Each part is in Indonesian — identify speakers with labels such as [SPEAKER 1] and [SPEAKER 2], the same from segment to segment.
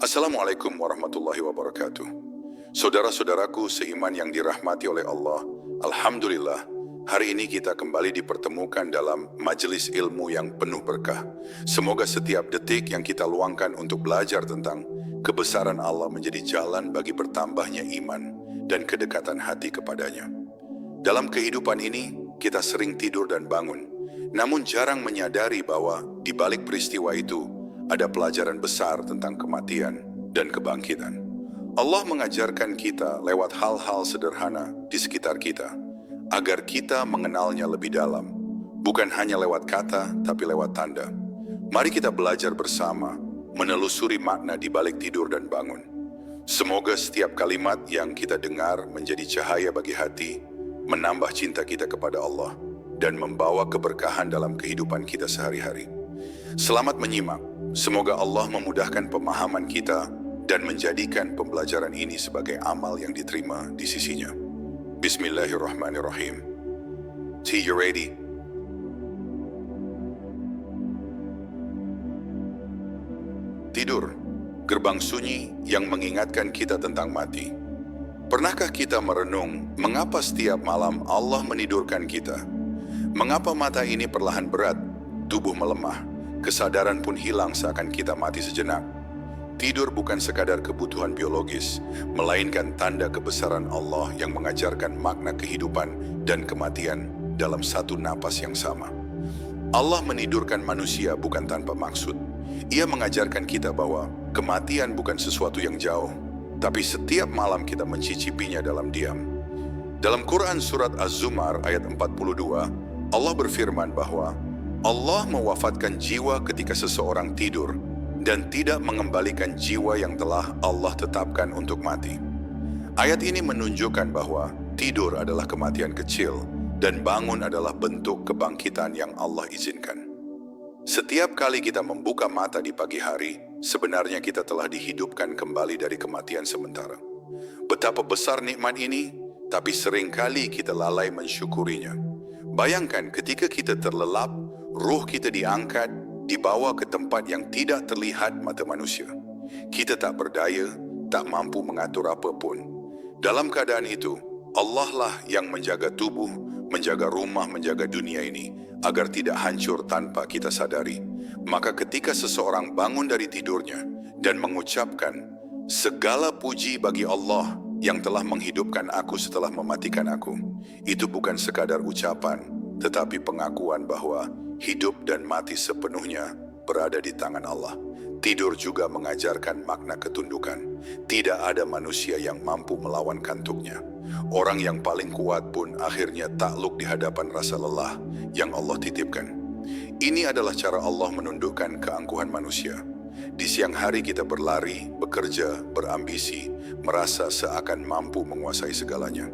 [SPEAKER 1] Assalamualaikum warahmatullahi wabarakatuh. Saudara-saudaraku seiman yang dirahmati oleh Allah, Alhamdulillah, hari ini kita kembali dipertemukan dalam majelis ilmu yang penuh berkah. Semoga setiap detik yang kita luangkan untuk belajar tentang kebesaran Allah menjadi jalan bagi bertambahnya iman dan kedekatan hati kepadanya. Dalam kehidupan ini, kita sering tidur dan bangun, namun jarang menyadari bahwa di balik peristiwa itu ada pelajaran besar tentang kematian dan kebangkitan. Allah mengajarkan kita lewat hal-hal sederhana di sekitar kita, agar kita mengenalnya lebih dalam, bukan hanya lewat kata, tapi lewat tanda. Mari kita belajar bersama, menelusuri makna di balik tidur dan bangun. Semoga setiap kalimat yang kita dengar menjadi cahaya bagi hati, menambah cinta kita kepada Allah, dan membawa keberkahan dalam kehidupan kita sehari-hari. Selamat menyimak. Semoga Allah memudahkan pemahaman kita dan menjadikan pembelajaran ini sebagai amal yang diterima di sisinya. Bismillahirrahmanirrahim. See you ready? Tidur, gerbang sunyi yang mengingatkan kita tentang mati. Pernahkah kita merenung mengapa setiap malam Allah menidurkan kita? Mengapa mata ini perlahan berat, tubuh melemah, kesadaran pun hilang seakan kita mati sejenak? Tidur bukan sekadar kebutuhan biologis, melainkan tanda kebesaran Allah yang mengajarkan makna kehidupan dan kematian dalam satu napas yang sama. Allah menidurkan manusia bukan tanpa maksud. Ia mengajarkan kita bahwa kematian bukan sesuatu yang jauh, tapi setiap malam kita mencicipinya dalam diam. Dalam Quran Surat Az-Zumar ayat 42, Allah berfirman bahwa Allah mewafatkan jiwa ketika seseorang tidur dan tidak mengembalikan jiwa yang telah Allah tetapkan untuk mati. Ayat ini menunjukkan bahwa tidur adalah kematian kecil dan bangun adalah bentuk kebangkitan yang Allah izinkan. Setiap kali kita membuka mata di pagi hari, sebenarnya kita telah dihidupkan kembali dari kematian sementara. Betapa besar nikmat ini, tapi seringkali kita lalai mensyukurinya. Bayangkan ketika kita terlelap, ruh kita diangkat, dibawa ke tempat yang tidak terlihat mata manusia. Kita tak berdaya, tak mampu mengatur apapun. Dalam keadaan itu, Allah lah yang menjaga tubuh, menjaga rumah, menjaga dunia ini, agar tidak hancur tanpa kita sadari. Maka ketika seseorang bangun dari tidurnya dan mengucapkan, "Segala puji bagi Allah yang telah menghidupkan aku setelah mematikan aku," itu bukan sekadar ucapan, tetapi pengakuan bahwa hidup dan mati sepenuhnya berada di tangan Allah. Tidur juga mengajarkan makna ketundukan. Tidak ada manusia yang mampu melawan kantuknya. Orang yang paling kuat pun akhirnya takluk di hadapan rasa lelah yang Allah titipkan. Ini adalah cara Allah menundukkan keangkuhan manusia. Di siang hari kita berlari, bekerja, berambisi, merasa seakan mampu menguasai segalanya.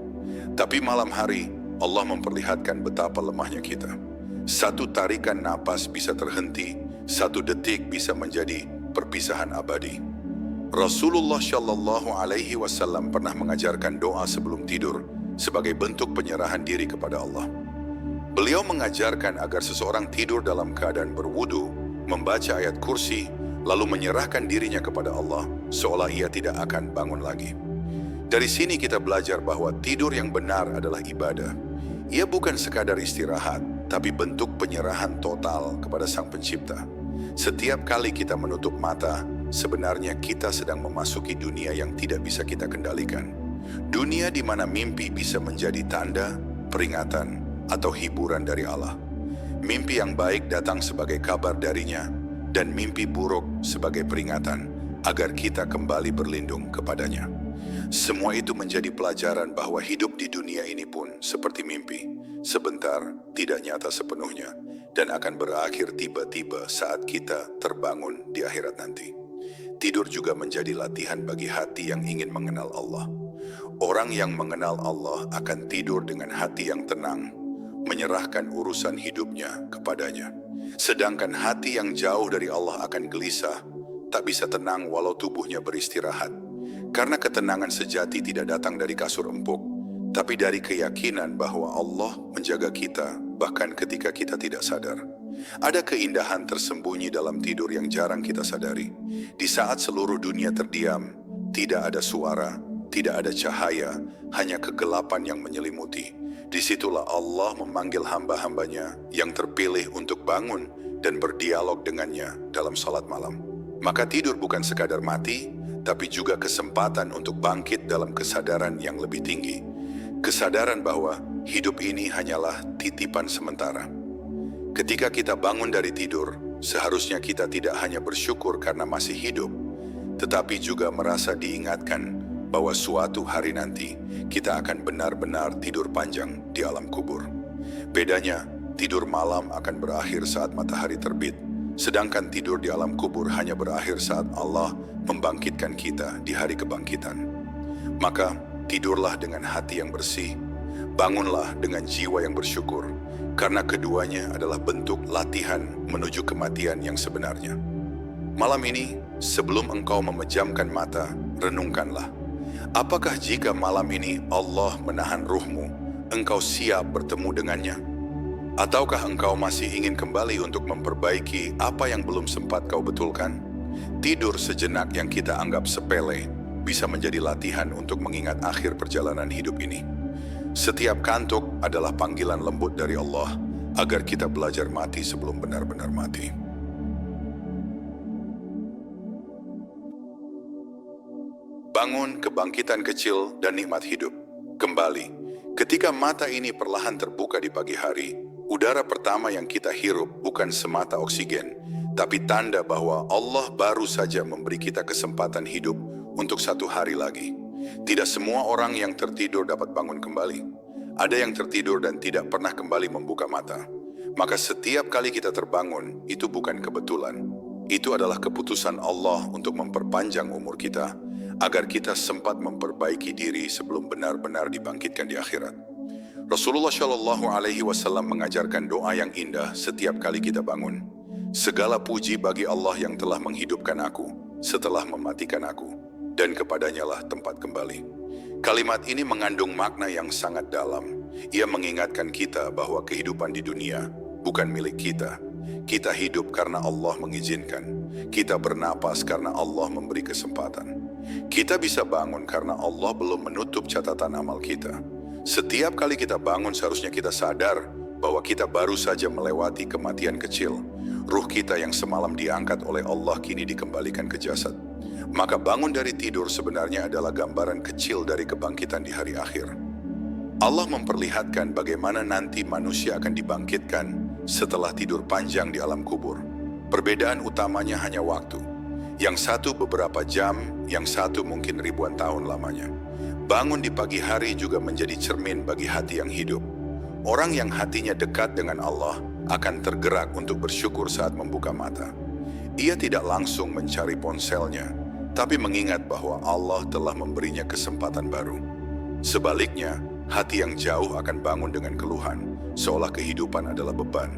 [SPEAKER 1] Tapi malam hari, Allah memperlihatkan betapa lemahnya kita. Satu tarikan napas bisa terhenti, satu detik bisa menjadi perpisahan abadi. Rasulullah Shallallahu Alaihi Wasallam pernah mengajarkan doa sebelum tidur sebagai bentuk penyerahan diri kepada Allah. Beliau mengajarkan agar seseorang tidur dalam keadaan berwudu, membaca ayat kursi, lalu menyerahkan dirinya kepada Allah, seolah ia tidak akan bangun lagi. Dari sini kita belajar bahwa tidur yang benar adalah ibadah. Ia bukan sekadar istirahat, tapi bentuk penyerahan total kepada Sang Pencipta. Setiap kali kita menutup mata, sebenarnya kita sedang memasuki dunia yang tidak bisa kita kendalikan. Dunia di mana mimpi bisa menjadi tanda, peringatan, atau hiburan dari Allah. Mimpi yang baik datang sebagai kabar darinya, dan mimpi buruk sebagai peringatan agar kita kembali berlindung kepadanya. Semua itu menjadi pelajaran bahwa hidup di dunia ini pun seperti mimpi. Sebentar, tidak nyata sepenuhnya, dan akan berakhir tiba-tiba saat kita terbangun di akhirat nanti. Tidur juga menjadi latihan bagi hati yang ingin mengenal Allah. Orang yang mengenal Allah akan tidur dengan hati yang tenang, menyerahkan urusan hidupnya kepadanya. Sedangkan hati yang jauh dari Allah akan gelisah, tak bisa tenang walau tubuhnya beristirahat. Karena ketenangan sejati tidak datang dari kasur empuk, tapi dari keyakinan bahwa Allah menjaga kita bahkan ketika kita tidak sadar. Ada keindahan tersembunyi dalam tidur yang jarang kita sadari. Di saat seluruh dunia terdiam, tidak ada suara, tidak ada cahaya, hanya kegelapan yang menyelimuti. Disitulah Allah memanggil hamba-hambanya yang terpilih untuk bangun dan berdialog dengannya dalam salat malam. Maka tidur bukan sekadar mati, tapi juga kesempatan untuk bangkit dalam kesadaran yang lebih tinggi. Kesadaran bahwa hidup ini hanyalah titipan sementara. Ketika kita bangun dari tidur, seharusnya kita tidak hanya bersyukur karena masih hidup, tetapi juga merasa diingatkan bahwa suatu hari nanti kita akan benar-benar tidur panjang di alam kubur. Bedanya, tidur malam akan berakhir saat matahari terbit, sedangkan tidur di alam kubur hanya berakhir saat Allah membangkitkan kita di hari kebangkitan. Maka, tidurlah dengan hati yang bersih, bangunlah dengan jiwa yang bersyukur, karena keduanya adalah bentuk latihan menuju kematian yang sebenarnya. Malam ini, sebelum engkau memejamkan mata, renungkanlah. Apakah jika malam ini Allah menahan ruhmu, engkau siap bertemu dengannya? Ataukah engkau masih ingin kembali untuk memperbaiki apa yang belum sempat kau betulkan? Tidur sejenak yang kita anggap sepele bisa menjadi latihan untuk mengingat akhir perjalanan hidup ini. Setiap kantuk adalah panggilan lembut dari Allah agar kita belajar mati sebelum benar-benar mati. Bangun kebangkitan kecil dan nikmat hidup. Kembali, ketika mata ini perlahan terbuka di pagi hari, udara pertama yang kita hirup bukan semata oksigen, tapi tanda bahwa Allah baru saja memberi kita kesempatan hidup untuk satu hari lagi. Tidak semua orang yang tertidur dapat bangun kembali. Ada yang tertidur dan tidak pernah kembali membuka mata. Maka setiap kali kita terbangun, itu bukan kebetulan. Itu adalah keputusan Allah untuk memperpanjang umur kita, agar kita sempat memperbaiki diri sebelum benar-benar dibangkitkan di akhirat. Rasulullah Shallallahu Alaihi Wasallam mengajarkan doa yang indah setiap kali kita bangun. Segala puji bagi Allah yang telah menghidupkan aku setelah mematikan aku, dan kepadanya lah tempat kembali. Kalimat ini mengandung makna yang sangat dalam. Ia mengingatkan kita bahwa kehidupan di dunia bukan milik kita. Kita hidup karena Allah mengizinkan. Kita bernapas karena Allah memberi kesempatan. Kita bisa bangun karena Allah belum menutup catatan amal kita. Setiap kali kita bangun seharusnya kita sadar bahwa kita baru saja melewati kematian kecil. Ruh kita yang semalam diangkat oleh Allah kini dikembalikan ke jasad. Maka bangun dari tidur sebenarnya adalah gambaran kecil dari kebangkitan di hari akhir. Allah memperlihatkan bagaimana nanti manusia akan dibangkitkan setelah tidur panjang di alam kubur. Perbedaan utamanya hanya waktu. Yang satu beberapa jam, yang satu mungkin ribuan tahun lamanya. Bangun di pagi hari juga menjadi cermin bagi hati yang hidup. Orang yang hatinya dekat dengan Allah akan tergerak untuk bersyukur saat membuka mata. Ia tidak langsung mencari ponselnya, tapi mengingat bahwa Allah telah memberinya kesempatan baru. Sebaliknya, hati yang jauh akan bangun dengan keluhan, seolah kehidupan adalah beban.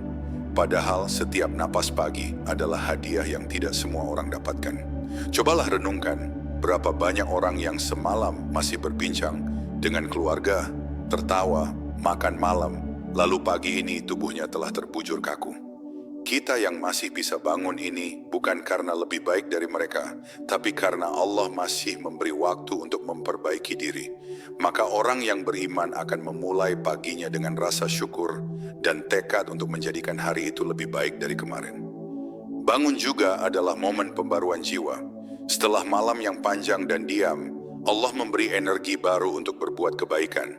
[SPEAKER 1] Padahal setiap napas pagi adalah hadiah yang tidak semua orang dapatkan. Cobalah renungkan, berapa banyak orang yang semalam masih berbincang dengan keluarga, tertawa, makan malam, lalu pagi ini tubuhnya telah terbujur kaku. Kita yang masih bisa bangun ini bukan karena lebih baik dari mereka, tapi karena Allah masih memberi waktu untuk memperbaiki diri. Maka orang yang beriman akan memulai paginya dengan rasa syukur dan tekad untuk menjadikan hari itu lebih baik dari kemarin. Bangun juga adalah momen pembaruan jiwa. Setelah malam yang panjang dan diam, Allah memberi energi baru untuk berbuat kebaikan.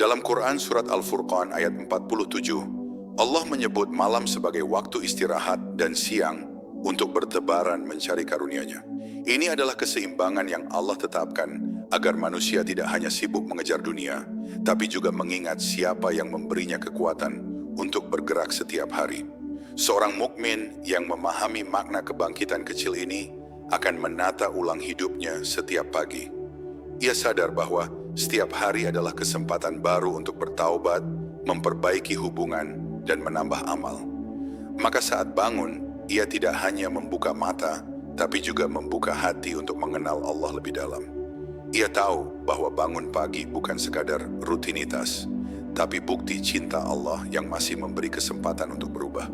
[SPEAKER 1] Dalam Quran Surat Al-Furqan ayat 47, Allah menyebut malam sebagai waktu istirahat dan siang untuk bertebaran mencari karunia-Nya. Ini adalah keseimbangan yang Allah tetapkan agar manusia tidak hanya sibuk mengejar dunia, tapi juga mengingat siapa yang memberinya kekuatan untuk bergerak setiap hari. Seorang mukmin yang memahami makna kebangkitan kecil ini akan menata ulang hidupnya setiap pagi. Ia sadar bahwa setiap hari adalah kesempatan baru untuk bertaubat, memperbaiki hubungan, dan menambah amal. Maka saat bangun, ia tidak hanya membuka mata, tapi juga membuka hati untuk mengenal Allah lebih dalam. Ia tahu bahwa bangun pagi bukan sekadar rutinitas, tapi bukti cinta Allah yang masih memberi kesempatan untuk berubah.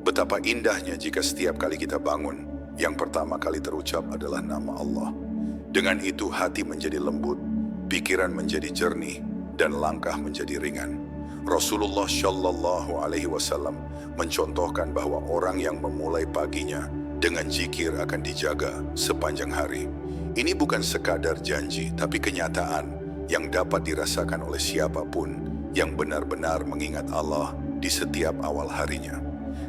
[SPEAKER 1] Betapa indahnya jika setiap kali kita bangun, yang pertama kali terucap adalah nama Allah. Dengan itu hati menjadi lembut, pikiran menjadi jernih, dan langkah menjadi ringan. Rasulullah Shallallahu Alaihi Wasallam mencontohkan bahwa orang yang memulai paginya dengan zikir akan dijaga sepanjang hari. Ini bukan sekadar janji, tapi kenyataan yang dapat dirasakan oleh siapapun yang benar-benar mengingat Allah di setiap awal harinya.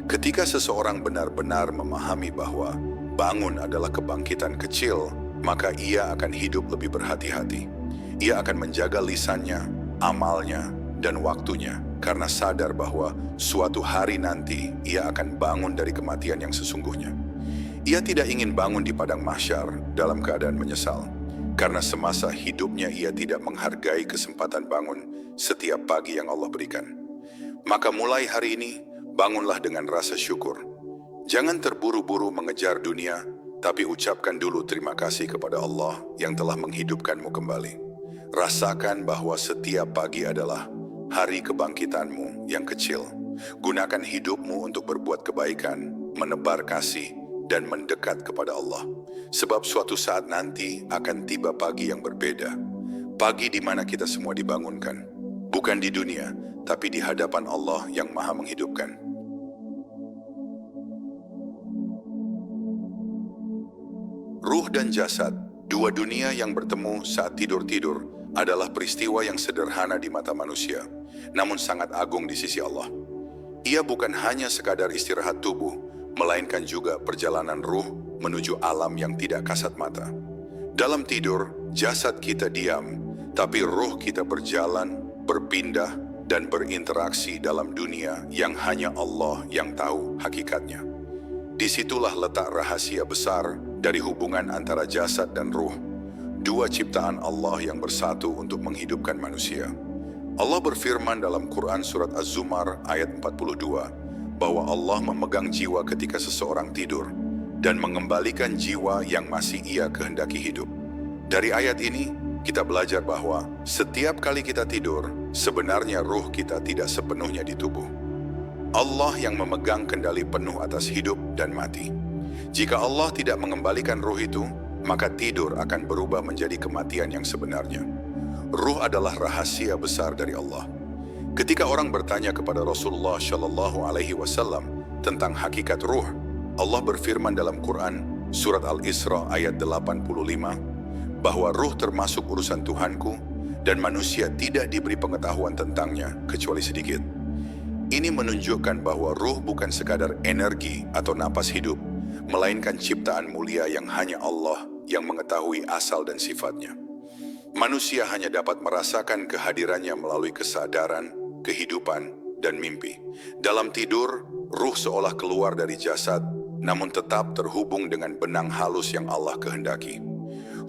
[SPEAKER 1] Ketika seseorang benar-benar memahami bahwa bangun adalah kebangkitan kecil, maka ia akan hidup lebih berhati-hati. Ia akan menjaga lisannya, amalnya, dan waktunya, karena sadar bahwa suatu hari nanti ia akan bangun dari kematian yang sesungguhnya. Ia tidak ingin bangun di padang mahsyar dalam keadaan menyesal, karena semasa hidupnya ia tidak menghargai kesempatan bangun setiap pagi yang Allah berikan. Maka mulai hari ini, bangunlah dengan rasa syukur. Jangan terburu-buru mengejar dunia, tapi ucapkan dulu terima kasih kepada Allah yang telah menghidupkanmu kembali. Rasakan bahwa setiap pagi adalah hari kebangkitanmu yang kecil. Gunakan hidupmu untuk berbuat kebaikan, menebar kasih, dan mendekat kepada Allah. Sebab suatu saat nanti akan tiba pagi yang berbeda. Pagi di mana kita semua dibangunkan. Bukan di dunia, tapi di hadapan Allah yang Maha Menghidupkan. Ruh dan jasad, dua dunia yang bertemu saat tidur-tidur, adalah peristiwa yang sederhana di mata manusia, namun sangat agung di sisi Allah. Ia bukan hanya sekadar istirahat tubuh, melainkan juga perjalanan ruh menuju alam yang tidak kasat mata. Dalam tidur, jasad kita diam, tapi ruh kita berjalan, berpindah, dan berinteraksi dalam dunia yang hanya Allah yang tahu hakikatnya. Disitulah letak rahasia besar dari hubungan antara jasad dan ruh, dua ciptaan Allah yang bersatu untuk menghidupkan manusia. Allah berfirman dalam Quran Surat Az-Zumar ayat 42, bahwa Allah memegang jiwa ketika seseorang tidur, dan mengembalikan jiwa yang masih ia kehendaki hidup. Dari ayat ini, kita belajar bahwa setiap kali kita tidur, sebenarnya ruh kita tidak sepenuhnya di tubuh. Allah yang memegang kendali penuh atas hidup dan mati. Jika Allah tidak mengembalikan ruh itu, maka tidur akan berubah menjadi kematian yang sebenarnya. Ruh adalah rahasia besar dari Allah. Ketika orang bertanya kepada Rasulullah Shallallahu Alaihi Wasallam tentang hakikat ruh, Allah berfirman dalam Quran Surat Al-Isra ayat 85, bahwa ruh termasuk urusan Tuhanku dan manusia tidak diberi pengetahuan tentangnya kecuali sedikit. Ini menunjukkan bahwa ruh bukan sekadar energi atau napas hidup, melainkan ciptaan mulia yang hanya Allah yang mengetahui asal dan sifatnya. Manusia hanya dapat merasakan kehadirannya melalui kesadaran, kehidupan, dan mimpi. Dalam tidur, ruh seolah keluar dari jasad, namun tetap terhubung dengan benang halus yang Allah kehendaki.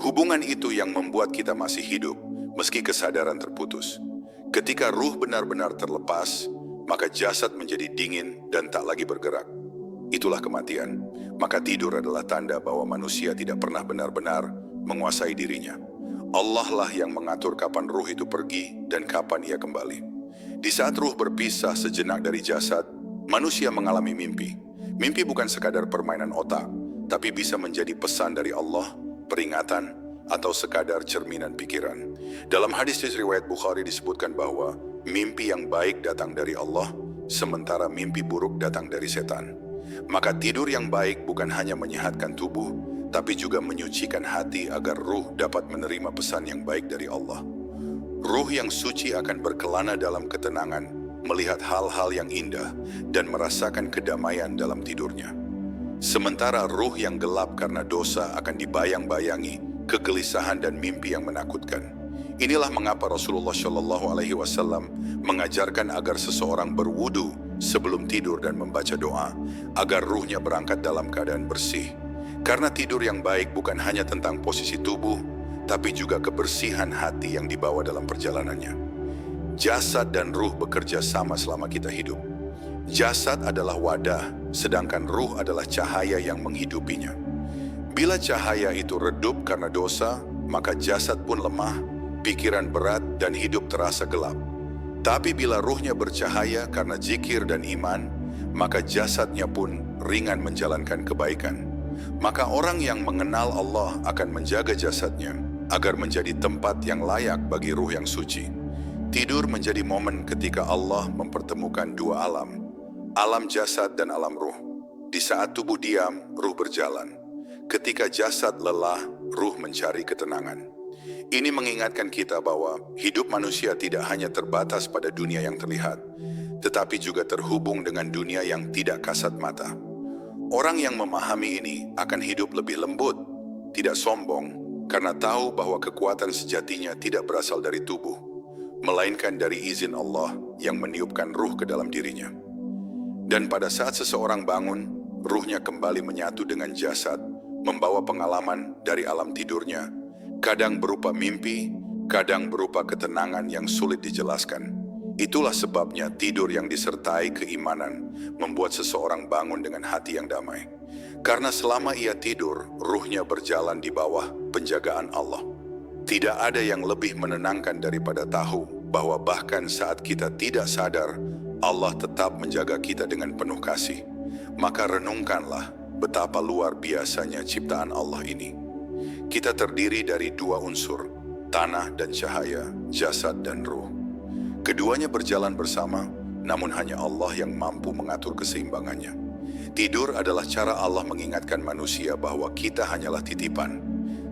[SPEAKER 1] Hubungan itu yang membuat kita masih hidup, meski kesadaran terputus. Ketika ruh benar-benar terlepas, maka jasad menjadi dingin dan tak lagi bergerak. Itulah kematian. Maka tidur adalah tanda bahwa manusia tidak pernah benar-benar menguasai dirinya. Allah lah yang mengatur kapan ruh itu pergi dan kapan ia kembali. Di saat ruh berpisah sejenak dari jasad, manusia mengalami mimpi. Mimpi bukan sekadar permainan otak, tapi bisa menjadi pesan dari Allah, peringatan, atau sekadar cerminan pikiran. Dalam hadis riwayat Bukhari disebutkan bahwa mimpi yang baik datang dari Allah, sementara mimpi buruk datang dari setan. Maka tidur yang baik bukan hanya menyehatkan tubuh, tapi juga menyucikan hati agar ruh dapat menerima pesan yang baik dari Allah. Ruh yang suci akan berkelana dalam ketenangan, melihat hal-hal yang indah, dan merasakan kedamaian dalam tidurnya. Sementara ruh yang gelap karena dosa akan dibayang-bayangi kegelisahan dan mimpi yang menakutkan. Inilah mengapa Rasulullah Shallallahu Alaihi Wasallam mengajarkan agar seseorang berwudu sebelum tidur dan membaca doa, agar ruhnya berangkat dalam keadaan bersih. Karena tidur yang baik bukan hanya tentang posisi tubuh, tapi juga kebersihan hati yang dibawa dalam perjalanannya. Jasad dan ruh bekerja sama selama kita hidup. Jasad adalah wadah, sedangkan ruh adalah cahaya yang menghidupinya. Bila cahaya itu redup karena dosa, maka jasad pun lemah, pikiran berat, dan hidup terasa gelap. Tapi bila ruhnya bercahaya karena zikir dan iman, maka jasadnya pun ringan menjalankan kebaikan. Maka orang yang mengenal Allah akan menjaga jasadnya agar menjadi tempat yang layak bagi ruh yang suci. Tidur menjadi momen ketika Allah mempertemukan dua alam, alam jasad dan alam ruh. Di saat tubuh diam, ruh berjalan. Ketika jasad lelah, ruh mencari ketenangan. Ini mengingatkan kita bahwa hidup manusia tidak hanya terbatas pada dunia yang terlihat, tetapi juga terhubung dengan dunia yang tidak kasat mata. Orang yang memahami ini akan hidup lebih lembut, tidak sombong, karena tahu bahwa kekuatan sejatinya tidak berasal dari tubuh, melainkan dari izin Allah yang meniupkan ruh ke dalam dirinya. Dan pada saat seseorang bangun, ruhnya kembali menyatu dengan jasad, membawa pengalaman dari alam tidurnya, kadang berupa mimpi, kadang berupa ketenangan yang sulit dijelaskan. Itulah sebabnya tidur yang disertai keimanan membuat seseorang bangun dengan hati yang damai. Karena selama ia tidur, ruhnya berjalan di bawah penjagaan Allah. Tidak ada yang lebih menenangkan daripada tahu bahwa bahkan saat kita tidak sadar, Allah tetap menjaga kita dengan penuh kasih. Maka renungkanlah betapa luar biasanya ciptaan Allah ini. Kita terdiri dari dua unsur, tanah dan cahaya, jasad dan ruh. Keduanya berjalan bersama, namun hanya Allah yang mampu mengatur keseimbangannya. Tidur adalah cara Allah mengingatkan manusia bahwa kita hanyalah titipan.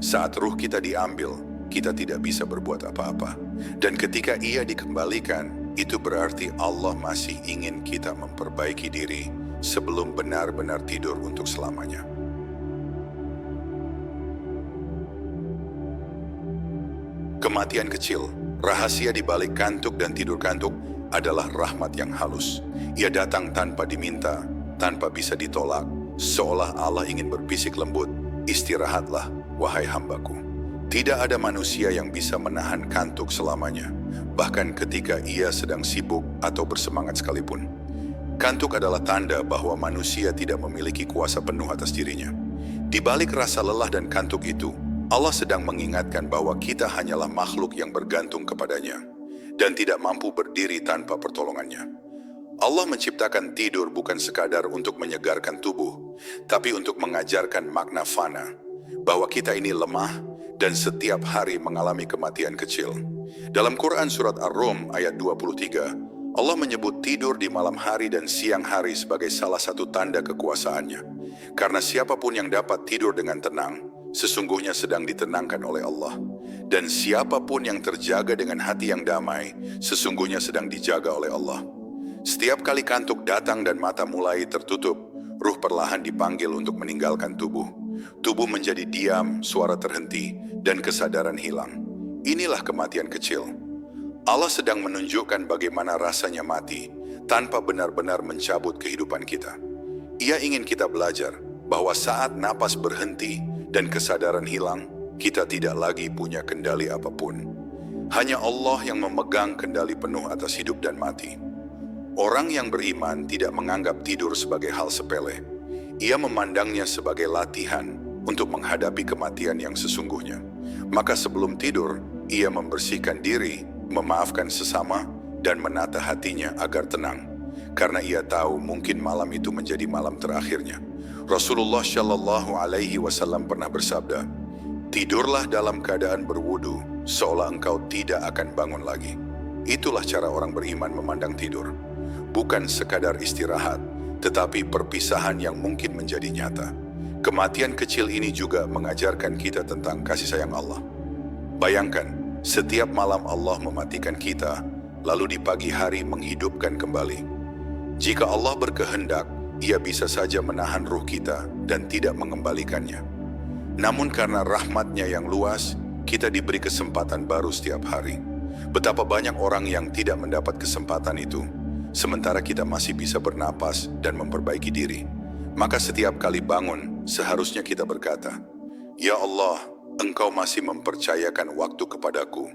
[SPEAKER 1] Saat ruh kita diambil, kita tidak bisa berbuat apa-apa. Dan ketika ia dikembalikan, itu berarti Allah masih ingin kita memperbaiki diri sebelum benar-benar tidur untuk selamanya. Kematian kecil. Rahasia di balik kantuk dan tidur kantuk adalah rahmat yang halus. Ia datang tanpa diminta, tanpa bisa ditolak, seolah Allah ingin berbisik lembut, "Istirahatlah, wahai hambaku." Tidak ada manusia yang bisa menahan kantuk selamanya, bahkan ketika ia sedang sibuk atau bersemangat sekalipun. Kantuk adalah tanda bahwa manusia tidak memiliki kuasa penuh atas dirinya. Di balik rasa lelah dan kantuk itu, Allah sedang mengingatkan bahwa kita hanyalah makhluk yang bergantung kepadanya dan tidak mampu berdiri tanpa pertolongannya. Allah menciptakan tidur bukan sekadar untuk menyegarkan tubuh, tapi untuk mengajarkan makna fana, bahwa kita ini lemah dan setiap hari mengalami kematian kecil. Dalam Quran Surat Ar-Rum ayat 23, Allah menyebut tidur di malam hari dan siang hari sebagai salah satu tanda kekuasaannya. Karena siapapun yang dapat tidur dengan tenang, sesungguhnya sedang ditenangkan oleh Allah. Dan siapapun yang terjaga dengan hati yang damai, sesungguhnya sedang dijaga oleh Allah. Setiap kali kantuk datang dan mata mulai tertutup, ruh perlahan dipanggil untuk meninggalkan tubuh. Tubuh menjadi diam, suara terhenti, dan kesadaran hilang. Inilah kematian kecil. Allah sedang menunjukkan bagaimana rasanya mati, tanpa benar-benar mencabut kehidupan kita. Ia ingin kita belajar bahwa saat napas berhenti, dan kesadaran hilang, kita tidak lagi punya kendali apapun. Hanya Allah yang memegang kendali penuh atas hidup dan mati. Orang yang beriman tidak menganggap tidur sebagai hal sepele. Ia memandangnya sebagai latihan untuk menghadapi kematian yang sesungguhnya. Maka sebelum tidur, ia membersihkan diri, memaafkan sesama, dan menata hatinya agar tenang. Karena ia tahu mungkin malam itu menjadi malam terakhirnya. Rasulullah Shallallahu Alaihi Wasallam pernah bersabda, "Tidurlah dalam keadaan berwudu, seolah engkau tidak akan bangun lagi." Itulah cara orang beriman memandang tidur. Bukan sekadar istirahat, tetapi perpisahan yang mungkin menjadi nyata. Kematian kecil ini juga mengajarkan kita tentang kasih sayang Allah. Bayangkan, setiap malam Allah mematikan kita, lalu di pagi hari menghidupkan kembali. Jika Allah berkehendak, Ia bisa saja menahan ruh kita dan tidak mengembalikannya. Namun karena rahmat-Nya yang luas, kita diberi kesempatan baru setiap hari. Betapa banyak orang yang tidak mendapat kesempatan itu, sementara kita masih bisa bernapas dan memperbaiki diri. Maka setiap kali bangun, seharusnya kita berkata, "Ya Allah, Engkau masih mempercayakan waktu kepadaku.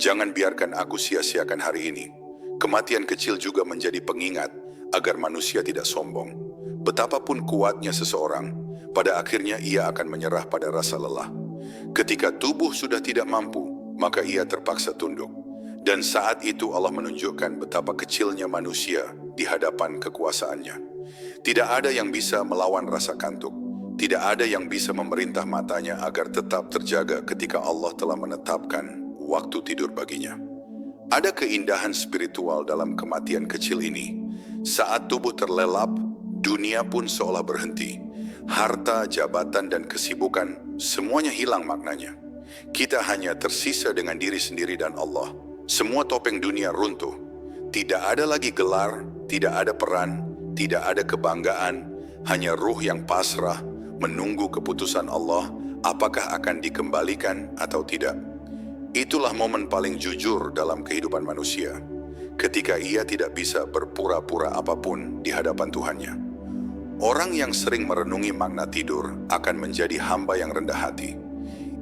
[SPEAKER 1] Jangan biarkan aku sia-siakan hari ini." Kematian kecil juga menjadi pengingat agar manusia tidak sombong. Betapapun kuatnya seseorang, pada akhirnya ia akan menyerah pada rasa lelah. Ketika tubuh sudah tidak mampu, maka ia terpaksa tunduk. Dan saat itu Allah menunjukkan betapa kecilnya manusia di hadapan kekuasaannya. Tidak ada yang bisa melawan rasa kantuk. Tidak ada yang bisa memerintah matanya agar tetap terjaga ketika Allah telah menetapkan waktu tidur baginya. Ada keindahan spiritual dalam kematian kecil ini. Saat tubuh terlelap, dunia pun seolah berhenti. Harta, jabatan, dan kesibukan semuanya hilang maknanya. Kita hanya tersisa dengan diri sendiri dan Allah. Semua topeng dunia runtuh. Tidak ada lagi gelar, tidak ada peran, tidak ada kebanggaan, hanya ruh yang pasrah, menunggu keputusan Allah, apakah akan dikembalikan atau tidak. Itulah momen paling jujur dalam kehidupan manusia, ketika ia tidak bisa berpura-pura apapun di hadapan Tuhannya. Orang yang sering merenungi makna tidur akan menjadi hamba yang rendah hati.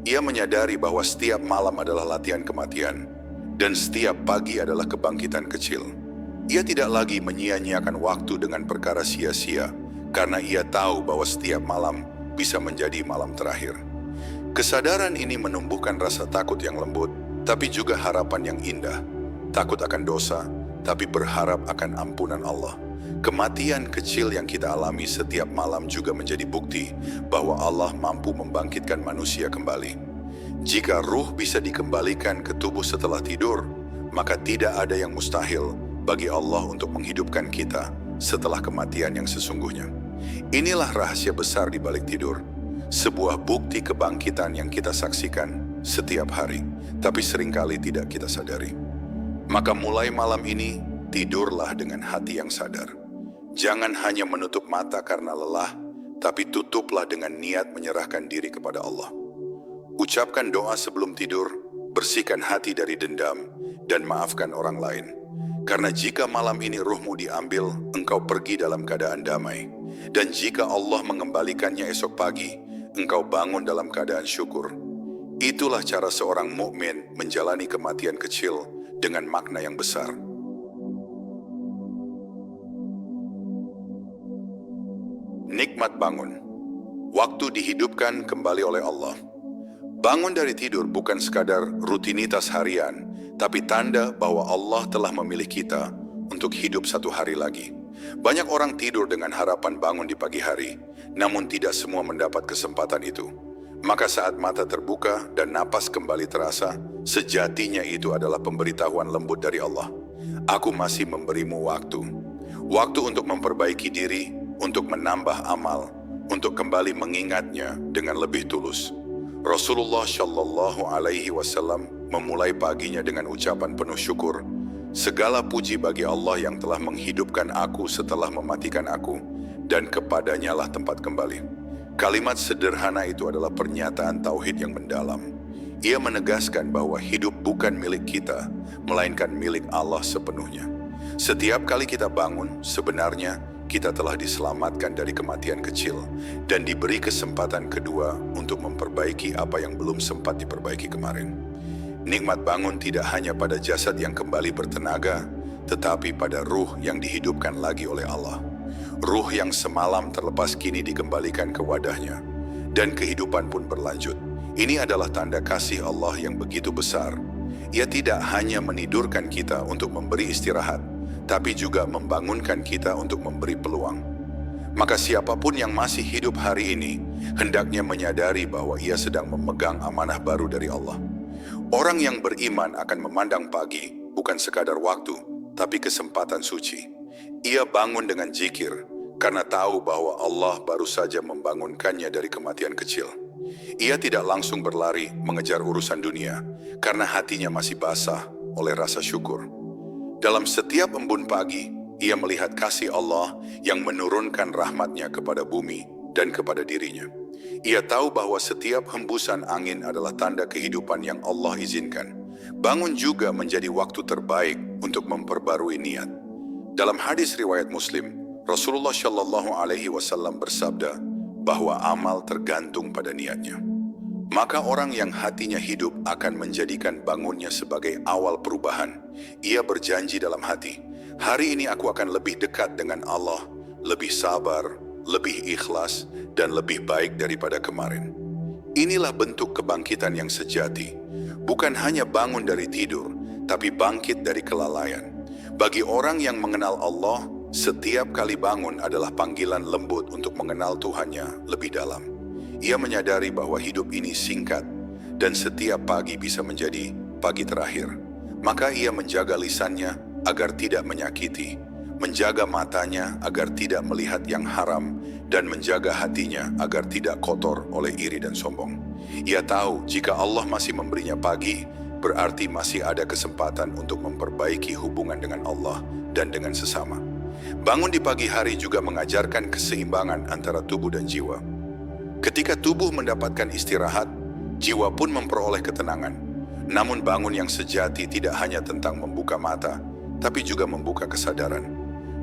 [SPEAKER 1] Ia menyadari bahwa setiap malam adalah latihan kematian, dan setiap pagi adalah kebangkitan kecil. Ia tidak lagi menyia-nyiakan waktu dengan perkara sia-sia, karena ia tahu bahwa setiap malam bisa menjadi malam terakhir. Kesadaran ini menumbuhkan rasa takut yang lembut, tapi juga harapan yang indah. Takut akan dosa, tapi berharap akan ampunan Allah. Kematian kecil yang kita alami setiap malam juga menjadi bukti bahwa Allah mampu membangkitkan manusia kembali. Jika ruh bisa dikembalikan ke tubuh setelah tidur, maka tidak ada yang mustahil bagi Allah untuk menghidupkan kita setelah kematian yang sesungguhnya. Inilah rahasia besar di balik tidur, sebuah bukti kebangkitan yang kita saksikan setiap hari, tapi seringkali tidak kita sadari. Maka mulai malam ini, tidurlah dengan hati yang sadar. Jangan hanya menutup mata karena lelah, tapi tutuplah dengan niat menyerahkan diri kepada Allah. Ucapkan doa sebelum tidur, bersihkan hati dari dendam, dan maafkan orang lain. Karena jika malam ini ruhmu diambil, engkau pergi dalam keadaan damai. Dan jika Allah mengembalikannya esok pagi, engkau bangun dalam keadaan syukur. Itulah cara seorang mukmin menjalani kematian kecil dengan makna yang besar. Nikmat bangun. Waktu dihidupkan kembali oleh Allah. Bangun dari tidur bukan sekadar rutinitas harian, tapi tanda bahwa Allah telah memilih kita untuk hidup satu hari lagi. Banyak orang tidur dengan harapan bangun di pagi hari, namun tidak semua mendapat kesempatan itu. Maka saat mata terbuka dan napas kembali terasa, sejatinya itu adalah pemberitahuan lembut dari Allah. Aku masih memberimu waktu. Waktu untuk memperbaiki diri, untuk menambah amal, untuk kembali mengingatnya dengan lebih tulus. Rasulullah Shallallahu Alaihi Wasallam memulai paginya dengan ucapan penuh syukur. Segala puji bagi Allah yang telah menghidupkan aku setelah mematikan aku, dan kepadanya lah tempat kembali. Kalimat sederhana itu adalah pernyataan tauhid yang mendalam. Ia menegaskan bahwa hidup bukan milik kita, melainkan milik Allah sepenuhnya. Setiap kali kita bangun, sebenarnya kita telah diselamatkan dari kematian kecil dan diberi kesempatan kedua untuk memperbaiki apa yang belum sempat diperbaiki kemarin. Nikmat bangun tidak hanya pada jasad yang kembali bertenaga, tetapi pada ruh yang dihidupkan lagi oleh Allah. Ruh yang semalam terlepas kini dikembalikan ke wadahnya, dan kehidupan pun berlanjut. Ini adalah tanda kasih Allah yang begitu besar. Ia tidak hanya menidurkan kita untuk memberi istirahat, tapi juga membangunkan kita untuk memberi peluang. Maka siapapun yang masih hidup hari ini, hendaknya menyadari bahwa ia sedang memegang amanah baru dari Allah. Orang yang beriman akan memandang pagi bukan sekadar waktu, tapi kesempatan suci. Ia bangun dengan zikir, karena tahu bahwa Allah baru saja membangunkannya dari kematian kecil. Ia tidak langsung berlari mengejar urusan dunia, karena hatinya masih basah oleh rasa syukur. Dalam setiap embun pagi, ia melihat kasih Allah yang menurunkan rahmatnya kepada bumi dan kepada dirinya. Ia tahu bahwa setiap hembusan angin adalah tanda kehidupan yang Allah izinkan. Bangun juga menjadi waktu terbaik untuk memperbarui niat. Dalam hadis riwayat Muslim, Rasulullah Shallallahu Alaihi Wasallam bersabda bahwa amal tergantung pada niatnya. Maka orang yang hatinya hidup akan menjadikan bangunnya sebagai awal perubahan. Ia berjanji dalam hati, hari ini aku akan lebih dekat dengan Allah, lebih sabar, lebih ikhlas, dan lebih baik daripada kemarin. Inilah bentuk kebangkitan yang sejati. Bukan hanya bangun dari tidur, tapi bangkit dari kelalaian. Bagi orang yang mengenal Allah, Setiap kali bangun adalah panggilan lembut untuk mengenal Tuhannya lebih dalam. Ia menyadari bahwa hidup ini singkat dan setiap pagi bisa menjadi pagi terakhir. Maka ia menjaga lisannya agar tidak menyakiti, menjaga matanya agar tidak melihat yang haram, dan menjaga hatinya agar tidak kotor oleh iri dan sombong. Ia tahu jika Allah masih memberinya pagi, berarti masih ada kesempatan untuk memperbaiki hubungan dengan Allah dan dengan sesama. Bangun di pagi hari juga mengajarkan keseimbangan antara tubuh dan jiwa. Ketika tubuh mendapatkan istirahat, jiwa pun memperoleh ketenangan. Namun bangun yang sejati tidak hanya tentang membuka mata, tapi juga membuka kesadaran.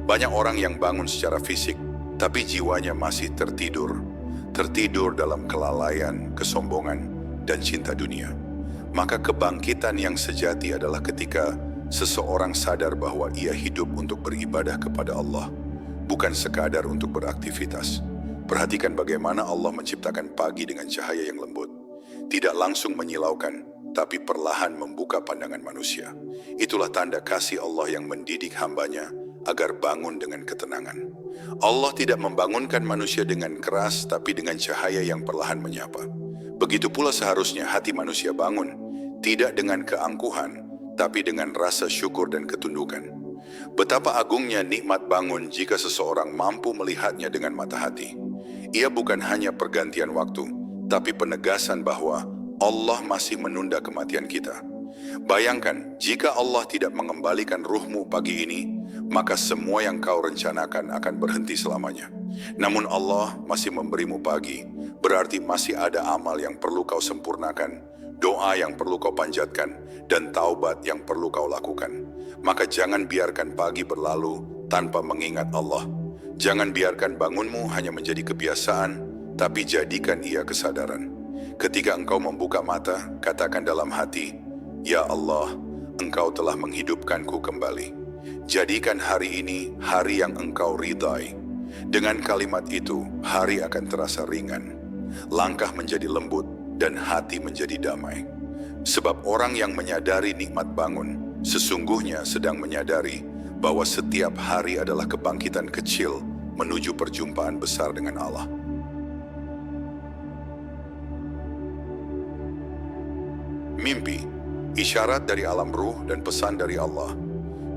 [SPEAKER 1] Banyak orang yang bangun secara fisik, tapi jiwanya masih tertidur. Tertidur dalam kelalaian, kesombongan, dan cinta dunia. Maka kebangkitan yang sejati adalah ketika seseorang sadar bahwa ia hidup untuk beribadah kepada Allah, bukan sekadar untuk beraktivitas. Perhatikan bagaimana Allah menciptakan pagi dengan cahaya yang lembut. Tidak langsung menyilaukan, tapi perlahan membuka pandangan manusia. Itulah tanda kasih Allah yang mendidik hambanya agar bangun dengan ketenangan. Allah tidak membangunkan manusia dengan keras, tapi dengan cahaya yang perlahan menyapa. Begitu pula seharusnya hati manusia bangun, tidak dengan keangkuhan, tapi dengan rasa syukur dan ketundukan. Betapa agungnya nikmat bangun jika seseorang mampu melihatnya dengan mata hati. Ia bukan hanya pergantian waktu, tapi penegasan bahwa Allah masih menunda kematian kita. Bayangkan, jika Allah tidak mengembalikan ruhmu pagi ini, maka semua yang kau rencanakan akan berhenti selamanya. Namun Allah masih memberimu pagi, berarti masih ada amal yang perlu kau sempurnakan, doa yang perlu kau panjatkan, dan taubat yang perlu kau lakukan. Maka jangan biarkan pagi berlalu tanpa mengingat Allah. Jangan biarkan bangunmu hanya menjadi kebiasaan, tapi jadikan ia kesadaran. Ketika engkau membuka mata, katakan dalam hati, "Ya Allah, Engkau telah menghidupkanku kembali. Jadikan hari ini hari yang Engkau ridai." Dengan kalimat itu, hari akan terasa ringan, langkah menjadi lembut, dan hati menjadi damai. Sebab orang yang menyadari nikmat bangun, sesungguhnya sedang menyadari bahwa setiap hari adalah kebangkitan kecil menuju perjumpaan besar dengan Allah. Mimpi, isyarat dari alam ruh dan pesan dari Allah.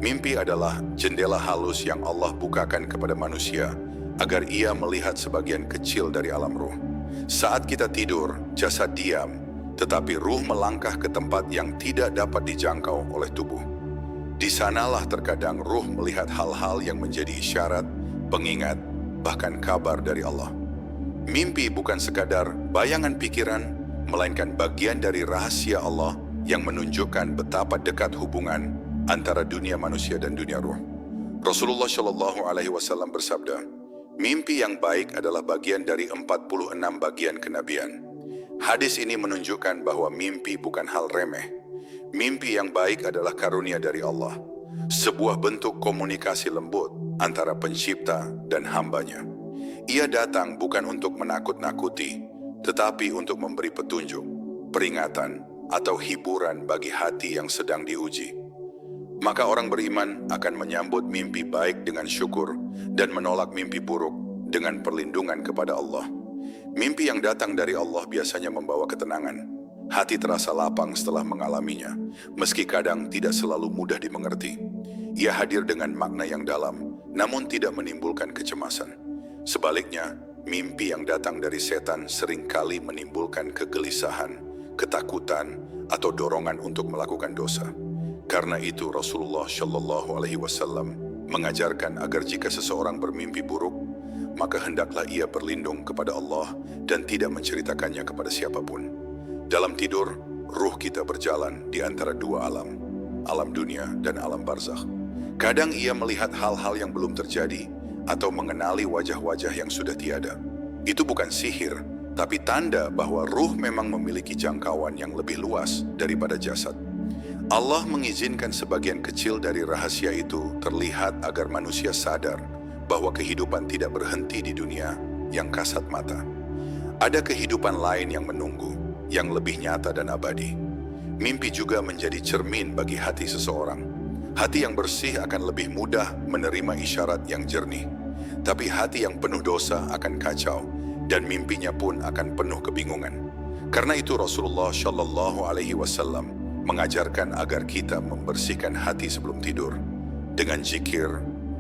[SPEAKER 1] Mimpi adalah jendela halus yang Allah bukakan kepada manusia agar ia melihat sebagian kecil dari alam ruh. Saat kita tidur, jasad diam, tetapi ruh melangkah ke tempat yang tidak dapat dijangkau oleh tubuh. Di sanalah terkadang ruh melihat hal-hal yang menjadi isyarat, pengingat, bahkan kabar dari Allah. Mimpi bukan sekadar bayangan pikiran, melainkan bagian dari rahasia Allah yang menunjukkan betapa dekat hubungan antara dunia manusia dan dunia ruh. Rasulullah Shallallahu Alaihi Wasallam bersabda, mimpi yang baik adalah bagian dari 46 bagian kenabian. Hadis ini menunjukkan bahwa mimpi bukan hal remeh. Mimpi yang baik adalah karunia dari Allah, sebuah bentuk komunikasi lembut antara pencipta dan hambanya. Ia datang bukan untuk menakut-nakuti, tetapi untuk memberi petunjuk, peringatan, atau hiburan bagi hati yang sedang diuji. Maka orang beriman akan menyambut mimpi baik dengan syukur dan menolak mimpi buruk dengan perlindungan kepada Allah. Mimpi yang datang dari Allah biasanya membawa ketenangan. Hati terasa lapang setelah mengalaminya, meski kadang tidak selalu mudah dimengerti. Ia hadir dengan makna yang dalam, namun tidak menimbulkan kecemasan. Sebaliknya, mimpi yang datang dari setan seringkali menimbulkan kegelisahan, ketakutan, atau dorongan untuk melakukan dosa. Karena itu Rasulullah Shallallahu Alaihi Wasallam mengajarkan agar jika seseorang bermimpi buruk, maka hendaklah ia berlindung kepada Allah dan tidak menceritakannya kepada siapapun. Dalam tidur, ruh kita berjalan di antara dua alam, alam dunia dan alam barzakh. Kadang ia melihat hal-hal yang belum terjadi atau mengenali wajah-wajah yang sudah tiada. Itu bukan sihir, tapi tanda bahwa ruh memang memiliki jangkauan yang lebih luas daripada jasad. Allah mengizinkan sebagian kecil dari rahasia itu terlihat agar manusia sadar bahwa kehidupan tidak berhenti di dunia yang kasat mata. Ada kehidupan lain yang menunggu, yang lebih nyata dan abadi. Mimpi juga menjadi cermin bagi hati seseorang. Hati yang bersih akan lebih mudah menerima isyarat yang jernih. Tapi hati yang penuh dosa akan kacau dan mimpinya pun akan penuh kebingungan. Karena itu Rasulullah Shallallahu Alaihi Wasallam mengajarkan agar kita membersihkan hati sebelum tidur dengan zikir,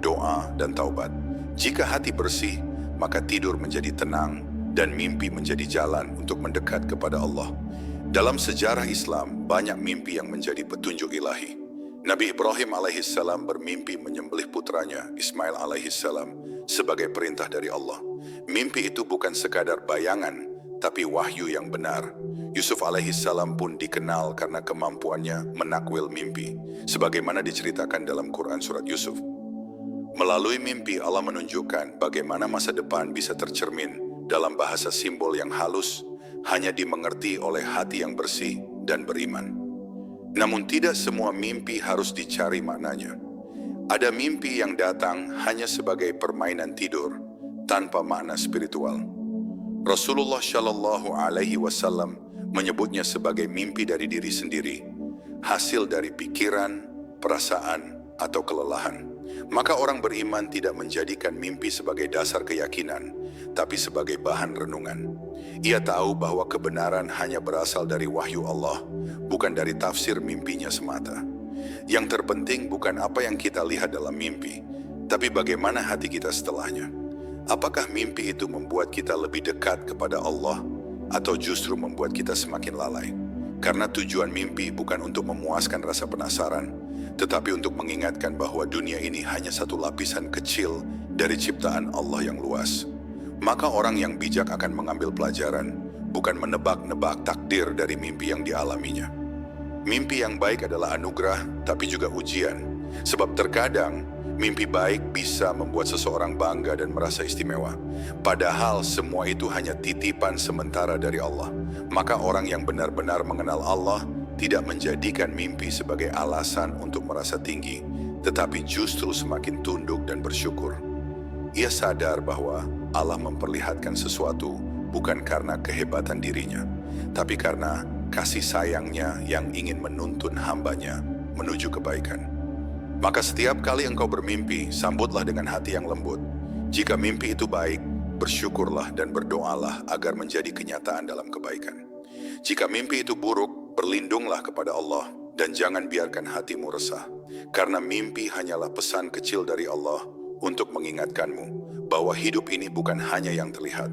[SPEAKER 1] doa, dan taubat. Jika hati bersih, maka tidur menjadi tenang dan mimpi menjadi jalan untuk mendekat kepada Allah. Dalam sejarah Islam, banyak mimpi yang menjadi petunjuk ilahi. Nabi Ibrahim alaihissalam bermimpi menyembelih putranya Ismail alaihissalam sebagai perintah dari Allah. Mimpi itu bukan sekadar bayangan, tapi wahyu yang benar. Yusuf alaihissalam pun dikenal karena kemampuannya menakwil mimpi, sebagaimana diceritakan dalam Quran surat Yusuf. Melalui mimpi Allah menunjukkan bagaimana masa depan bisa tercermin dalam bahasa simbol yang halus, hanya dimengerti oleh hati yang bersih dan beriman. Namun tidak semua mimpi harus dicari maknanya. Ada mimpi yang datang hanya sebagai permainan tidur, tanpa makna spiritual. Rasulullah Shallallahu Alaihi Wasallam menyebutnya sebagai mimpi dari diri sendiri, hasil dari pikiran, perasaan, atau kelelahan. Maka orang beriman tidak menjadikan mimpi sebagai dasar keyakinan, tapi sebagai bahan renungan. Ia tahu bahwa kebenaran hanya berasal dari wahyu Allah, bukan dari tafsir mimpinya semata. Yang terpenting bukan apa yang kita lihat dalam mimpi, tapi bagaimana hati kita setelahnya. Apakah mimpi itu membuat kita lebih dekat kepada Allah, atau justru membuat kita semakin lalai? Karena tujuan mimpi bukan untuk memuaskan rasa penasaran, tetapi untuk mengingatkan bahwa dunia ini hanya satu lapisan kecil dari ciptaan Allah yang luas. Maka orang yang bijak akan mengambil pelajaran, bukan menebak-nebak takdir dari mimpi yang dialaminya. Mimpi yang baik adalah anugerah, tapi juga ujian. Sebab terkadang, mimpi baik bisa membuat seseorang bangga dan merasa istimewa. Padahal semua itu hanya titipan sementara dari Allah. Maka orang yang benar-benar mengenal Allah tidak menjadikan mimpi sebagai alasan untuk merasa tinggi, tetapi justru semakin tunduk dan bersyukur. Ia sadar bahwa Allah memperlihatkan sesuatu bukan karena kehebatan dirinya, tapi karena kasih sayangnya yang ingin menuntun hambanya menuju kebaikan. Maka setiap kali engkau bermimpi, sambutlah dengan hati yang lembut. Jika mimpi itu baik, bersyukurlah dan berdoalah agar menjadi kenyataan dalam kebaikan. Jika mimpi itu buruk, berlindunglah kepada Allah dan jangan biarkan hatimu resah. Karena mimpi hanyalah pesan kecil dari Allah untuk mengingatkanmu bahwa hidup ini bukan hanya yang terlihat.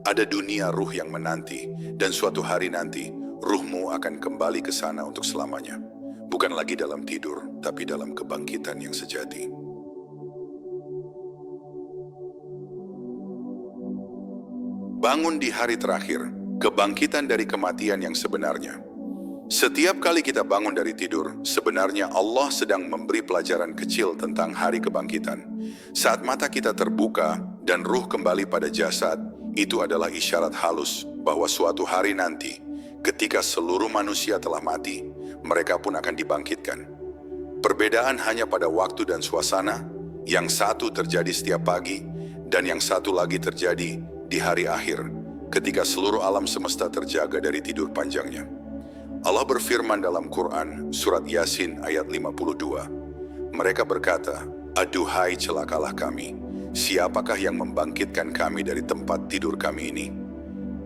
[SPEAKER 1] Ada dunia ruh yang menanti, dan suatu hari nanti ruhmu akan kembali ke sana untuk selamanya. Bukan lagi dalam tidur, tapi dalam kebangkitan yang sejati. Bangun di hari terakhir, kebangkitan dari kematian yang sebenarnya. Setiap kali kita bangun dari tidur, sebenarnya Allah sedang memberi pelajaran kecil tentang hari kebangkitan. Saat mata kita terbuka dan ruh kembali pada jasad, itu adalah isyarat halus bahwa suatu hari nanti, ketika seluruh manusia telah mati, mereka pun akan dibangkitkan. Perbedaan hanya pada waktu dan suasana, yang satu terjadi setiap pagi, dan yang satu lagi terjadi di hari akhir, ketika seluruh alam semesta terjaga dari tidur panjangnya. Allah berfirman dalam Quran, surat Yasin ayat 52. Mereka berkata, aduhai celakalah kami, siapakah yang membangkitkan kami dari tempat tidur kami ini?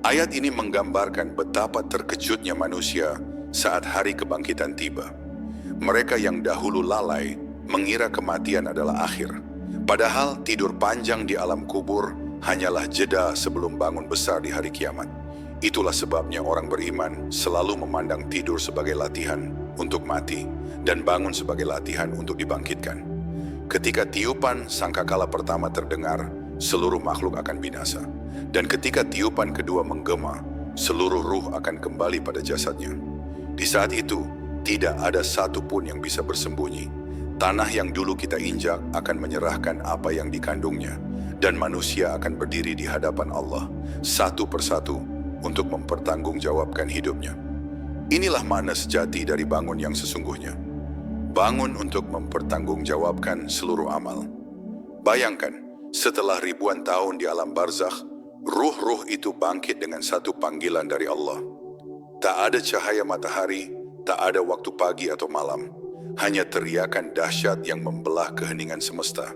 [SPEAKER 1] Ayat ini menggambarkan betapa terkejutnya manusia saat hari kebangkitan tiba. Mereka yang dahulu lalai mengira kematian adalah akhir. Padahal tidur panjang di alam kubur hanyalah jeda sebelum bangun besar di hari kiamat. Itulah sebabnya orang beriman selalu memandang tidur sebagai latihan untuk mati dan bangun sebagai latihan untuk dibangkitkan. Ketika tiupan sangkakala pertama terdengar, seluruh makhluk akan binasa. Dan ketika tiupan kedua menggema, seluruh ruh akan kembali pada jasadnya. Di saat itu, tidak ada satupun yang bisa bersembunyi. Tanah yang dulu kita injak akan menyerahkan apa yang dikandungnya, dan manusia akan berdiri di hadapan Allah, satu persatu, untuk mempertanggungjawabkan hidupnya. Inilah makna sejati dari bangun yang sesungguhnya. Bangun untuk mempertanggungjawabkan seluruh amal. Bayangkan, setelah ribuan tahun di alam barzakh, ruh-ruh itu bangkit dengan satu panggilan dari Allah. Tak ada cahaya matahari, tak ada waktu pagi atau malam. hanya teriakan dahsyat yang membelah keheningan semesta.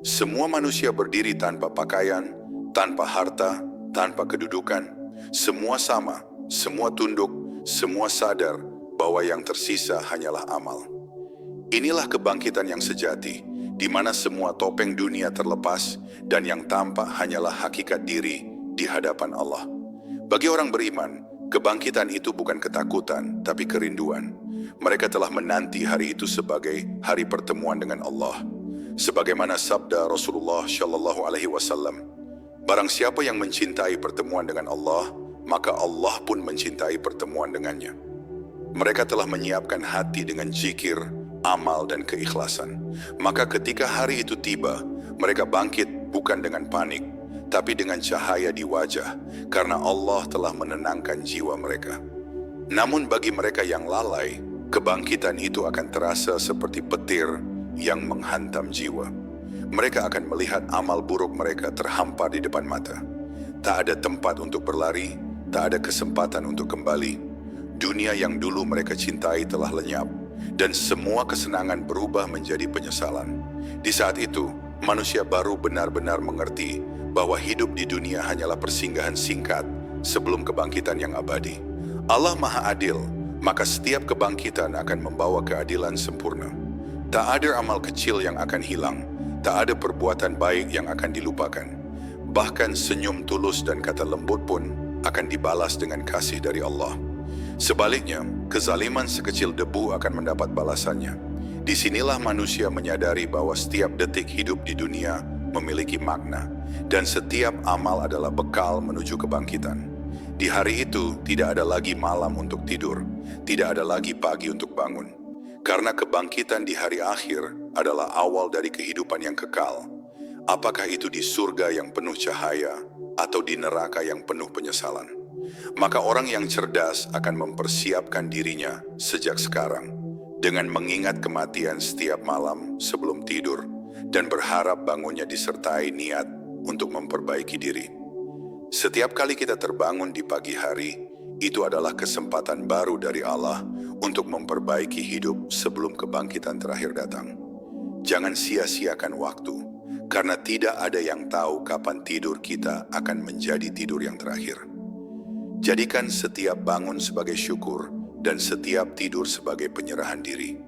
[SPEAKER 1] Semua manusia berdiri tanpa pakaian, tanpa harta, tanpa kedudukan. Semua sama, semua tunduk, semua sadar bahwa yang tersisa hanyalah amal. Inilah kebangkitan yang sejati, di mana semua topeng dunia terlepas dan yang tampak hanyalah hakikat diri di hadapan Allah. Bagi orang beriman, kebangkitan itu bukan ketakutan, tapi kerinduan. Mereka telah menanti hari itu sebagai hari pertemuan dengan Allah. Sebagaimana sabda Rasulullah Shallallahu Alaihi Wasallam, barang siapa yang mencintai pertemuan dengan Allah, maka Allah pun mencintai pertemuan dengannya. Mereka telah menyiapkan hati dengan zikir, amal dan keikhlasan. Maka ketika hari itu tiba, mereka bangkit bukan dengan panik, tapi dengan cahaya di wajah, karena Allah telah menenangkan jiwa mereka. Namun bagi mereka yang lalai, kebangkitan itu akan terasa seperti petir yang menghantam jiwa. Mereka akan melihat amal buruk mereka terhampar di depan mata. Tak ada tempat untuk berlari, tak ada kesempatan untuk kembali. Dunia yang dulu mereka cintai telah lenyap, dan semua kesenangan berubah menjadi penyesalan. Di saat itu, manusia baru benar-benar mengerti bahwa hidup di dunia hanyalah persinggahan singkat sebelum kebangkitan yang abadi. Allah Maha Adil, maka setiap kebangkitan akan membawa keadilan sempurna. Tak ada amal kecil yang akan hilang, tak ada perbuatan baik yang akan dilupakan. Bahkan senyum tulus dan kata lembut pun akan dibalas dengan kasih dari Allah. Sebaliknya, kezaliman sekecil debu akan mendapat balasannya. Disinilah manusia menyadari bahwa setiap detik hidup di dunia memiliki makna, dan setiap amal adalah bekal menuju kebangkitan. Di hari itu, tidak ada lagi malam untuk tidur, tidak ada lagi pagi untuk bangun. Karena kebangkitan di hari akhir adalah awal dari kehidupan yang kekal. Apakah itu di surga yang penuh cahaya atau di neraka yang penuh penyesalan? Maka orang yang cerdas akan mempersiapkan dirinya sejak sekarang dengan mengingat kematian setiap malam sebelum tidur dan berharap bangunnya disertai niat untuk memperbaiki diri. Setiap kali kita terbangun di pagi hari, itu adalah kesempatan baru dari Allah untuk memperbaiki hidup sebelum kebangkitan terakhir datang. Jangan sia-siakan waktu, karena tidak ada yang tahu kapan tidur kita akan menjadi tidur yang terakhir. Jadikan setiap bangun sebagai syukur dan setiap tidur sebagai penyerahan diri.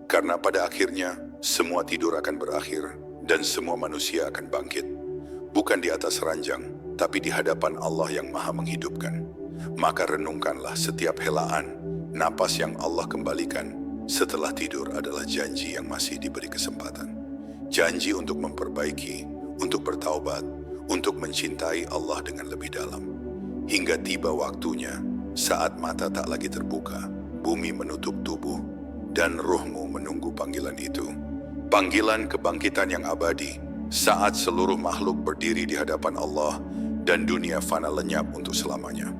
[SPEAKER 1] Karena pada akhirnya, semua tidur akan berakhir dan semua manusia akan bangkit. Bukan di atas ranjang, tapi di hadapan Allah yang Maha Menghidupkan. Maka renungkanlah setiap helaan, napas yang Allah kembalikan setelah tidur adalah janji yang masih diberi kesempatan. Janji untuk memperbaiki, untuk bertaubat, untuk mencintai Allah dengan lebih dalam. Hingga tiba waktunya, saat mata tak lagi terbuka, bumi menutup tubuh, dan ruhmu menunggu panggilan itu. Panggilan kebangkitan yang abadi, saat seluruh makhluk berdiri di hadapan Allah, dan dunia fana lenyap untuk selamanya.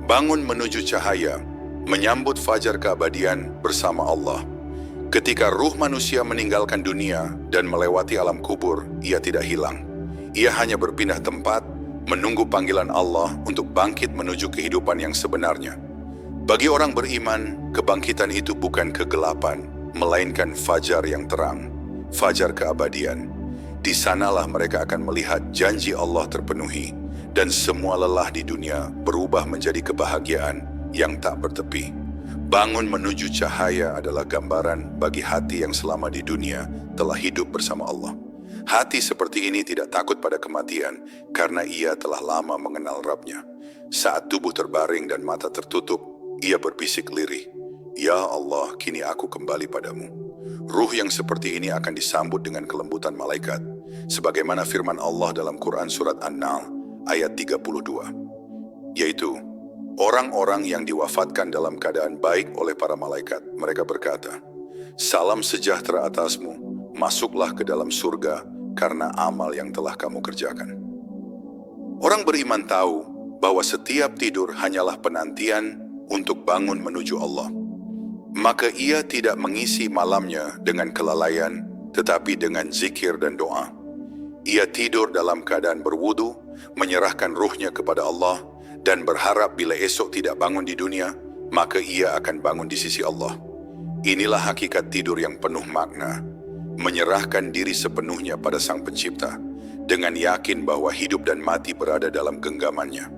[SPEAKER 1] Bangun menuju cahaya, menyambut fajar keabadian bersama Allah. Ketika ruh manusia meninggalkan dunia dan melewati alam kubur, ia tidak hilang. Ia hanya berpindah tempat, menunggu panggilan Allah untuk bangkit menuju kehidupan yang sebenarnya. Bagi orang beriman, kebangkitan itu bukan kegelapan, melainkan fajar yang terang, fajar keabadian. Di sanalah mereka akan melihat janji Allah terpenuhi, dan semua lelah di dunia berubah menjadi kebahagiaan yang tak bertepi. Bangun menuju cahaya adalah gambaran bagi hati yang selama di dunia telah hidup bersama Allah. Hati seperti ini tidak takut pada kematian karena ia telah lama mengenal Rabb-Nya. Saat tubuh terbaring dan mata tertutup, ia berbisik lirih, "Ya Allah, kini aku kembali padamu." Ruh yang seperti ini akan disambut dengan kelembutan malaikat, sebagaimana firman Allah dalam Quran Surat An-Nahl ayat 32, yaitu, orang-orang yang diwafatkan dalam keadaan baik oleh para malaikat, mereka berkata, "Salam sejahtera atasmu, masuklah ke dalam surga karena amal yang telah kamu kerjakan." Orang beriman tahu bahwa setiap tidur hanyalah penantian untuk bangun menuju Allah. Maka ia tidak mengisi malamnya dengan kelalaian, tetapi dengan zikir dan doa. Ia tidur dalam keadaan berwudu, menyerahkan ruhnya kepada Allah, dan berharap bila esok tidak bangun di dunia, maka ia akan bangun di sisi Allah. Inilah hakikat tidur yang penuh makna, menyerahkan diri sepenuhnya pada Sang Pencipta, dengan yakin bahwa hidup dan mati berada dalam genggamannya.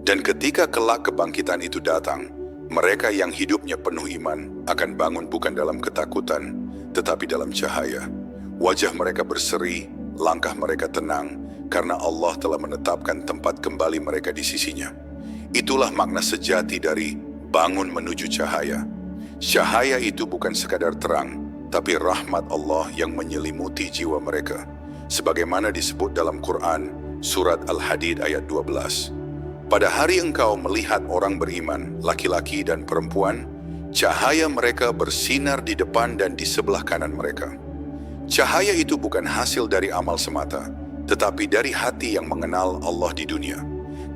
[SPEAKER 1] Dan ketika kelak kebangkitan itu datang, mereka yang hidupnya penuh iman akan bangun bukan dalam ketakutan, tetapi dalam cahaya. Wajah mereka berseri, langkah mereka tenang, karena Allah telah menetapkan tempat kembali mereka di sisinya. Itulah makna sejati dari bangun menuju cahaya. Cahaya itu bukan sekadar terang, tapi rahmat Allah yang menyelimuti jiwa mereka. Sebagaimana disebut dalam Quran, surat Al-Hadid ayat 12. Pada hari engkau melihat orang beriman, laki-laki dan perempuan, cahaya mereka bersinar di depan dan di sebelah kanan mereka. Cahaya itu bukan hasil dari amal semata, tetapi dari hati yang mengenal Allah di dunia.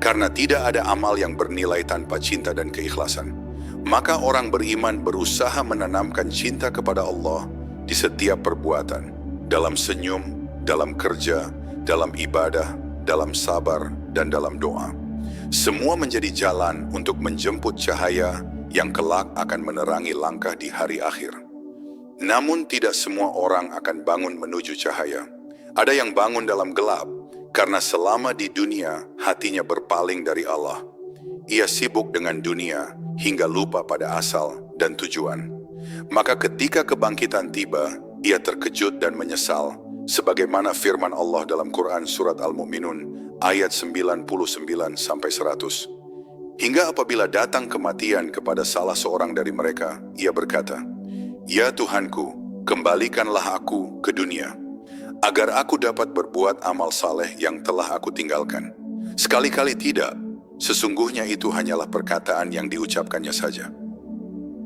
[SPEAKER 1] Karena tidak ada amal yang bernilai tanpa cinta dan keikhlasan, maka orang beriman berusaha menanamkan cinta kepada Allah di setiap perbuatan, dalam senyum, dalam kerja, dalam ibadah, dalam sabar, dan dalam doa. Semua menjadi jalan untuk menjemput cahaya yang kelak akan menerangi langkah di hari akhir. Namun tidak semua orang akan bangun menuju cahaya. Ada yang bangun dalam gelap, karena selama di dunia hatinya berpaling dari Allah. Ia sibuk dengan dunia hingga lupa pada asal dan tujuan. Maka ketika kebangkitan tiba, ia terkejut dan menyesal, sebagaimana firman Allah dalam Quran surat Al-Mu'minun ayat 99-100. Hingga apabila datang kematian kepada salah seorang dari mereka, ia berkata, "Ya Tuhanku, kembalikanlah aku ke dunia, agar aku dapat berbuat amal saleh yang telah aku tinggalkan." Sekali-kali tidak, sesungguhnya itu hanyalah perkataan yang diucapkannya saja.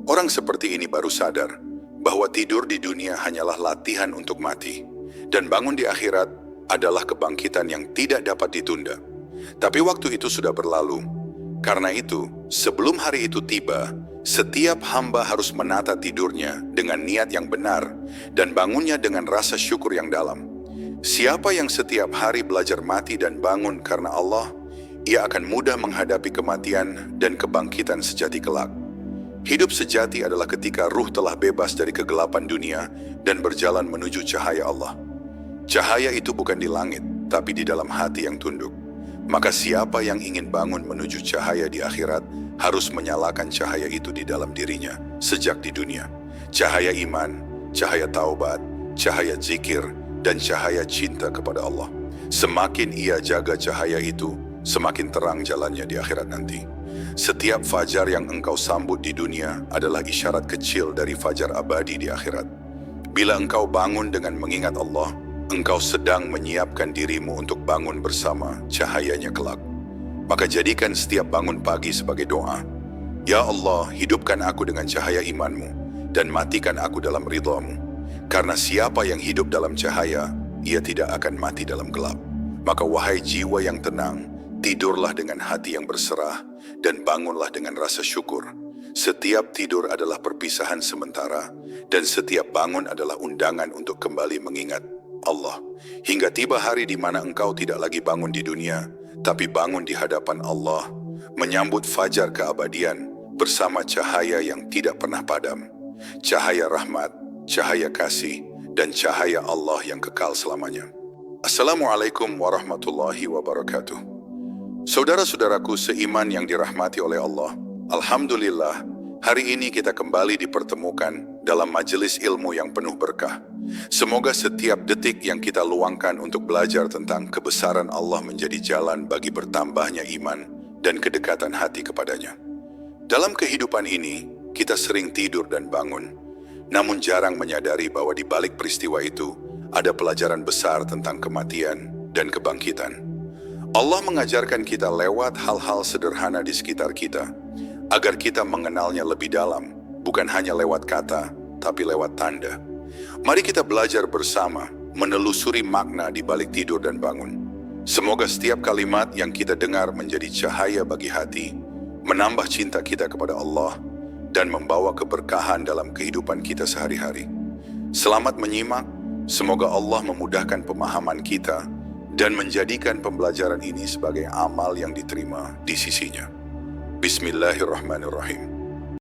[SPEAKER 1] Orang seperti ini baru sadar bahwa tidur di dunia hanyalah latihan untuk mati, dan bangun di akhirat adalah kebangkitan yang tidak dapat ditunda. Tapi waktu itu sudah berlalu. Karena itu, sebelum hari itu tiba, setiap hamba harus menata tidurnya dengan niat yang benar dan bangunnya dengan rasa syukur yang dalam. Siapa yang setiap hari belajar mati dan bangun karena Allah, ia akan mudah menghadapi kematian dan kebangkitan sejati kelak. Hidup sejati adalah ketika ruh telah bebas dari kegelapan dunia dan berjalan menuju cahaya Allah. Cahaya itu bukan di langit, tapi di dalam hati yang tunduk. Maka siapa yang ingin bangun menuju cahaya di akhirat harus menyalakan cahaya itu di dalam dirinya sejak di dunia. Cahaya iman, cahaya taubat, cahaya zikir, dan cahaya cinta kepada Allah. Semakin ia jaga cahaya itu, semakin terang jalannya di akhirat nanti. Setiap fajar yang engkau sambut di dunia adalah isyarat kecil dari fajar abadi di akhirat. Bila engkau bangun dengan mengingat Allah, engkau sedang menyiapkan dirimu untuk bangun bersama cahayanya kelak. Maka jadikan setiap bangun pagi sebagai doa. Ya Allah, hidupkan aku dengan cahaya iman-Mu dan matikan aku dalam ridha-Mu. Karena siapa yang hidup dalam cahaya, ia tidak akan mati dalam gelap. Maka wahai jiwa yang tenang, tidurlah dengan hati yang berserah dan bangunlah dengan rasa syukur. Setiap tidur adalah perpisahan sementara dan setiap bangun adalah undangan untuk kembali mengingat Allah. Hingga tiba hari di mana engkau tidak lagi bangun di dunia, tapi bangun di hadapan Allah, menyambut fajar keabadian bersama cahaya yang tidak pernah padam. Cahaya rahmat, cahaya kasih, dan cahaya Allah yang kekal selamanya. Assalamualaikum warahmatullahi wabarakatuh. Saudara-saudaraku seiman yang dirahmati oleh Allah, alhamdulillah, hari ini kita kembali dipertemukan dalam majelis ilmu yang penuh berkah. Semoga setiap detik yang kita luangkan untuk belajar tentang kebesaran Allah menjadi jalan bagi bertambahnya iman dan kedekatan hati kepadanya. Dalam kehidupan ini, kita sering tidur dan bangun, namun jarang menyadari bahwa di balik peristiwa itu ada pelajaran besar tentang kematian dan kebangkitan. Allah mengajarkan kita lewat hal-hal sederhana di sekitar kita, agar kita mengenalnya lebih dalam, bukan hanya lewat kata, tapi lewat tanda. Mari kita belajar bersama, menelusuri makna di balik tidur dan bangun. Semoga setiap kalimat yang kita dengar menjadi cahaya bagi hati, menambah cinta kita kepada Allah, dan membawa keberkahan dalam kehidupan kita sehari-hari. Selamat menyimak, semoga Allah memudahkan pemahaman kita, dan menjadikan pembelajaran ini sebagai amal yang diterima di sisinya. Bismillahirrahmanirrahim.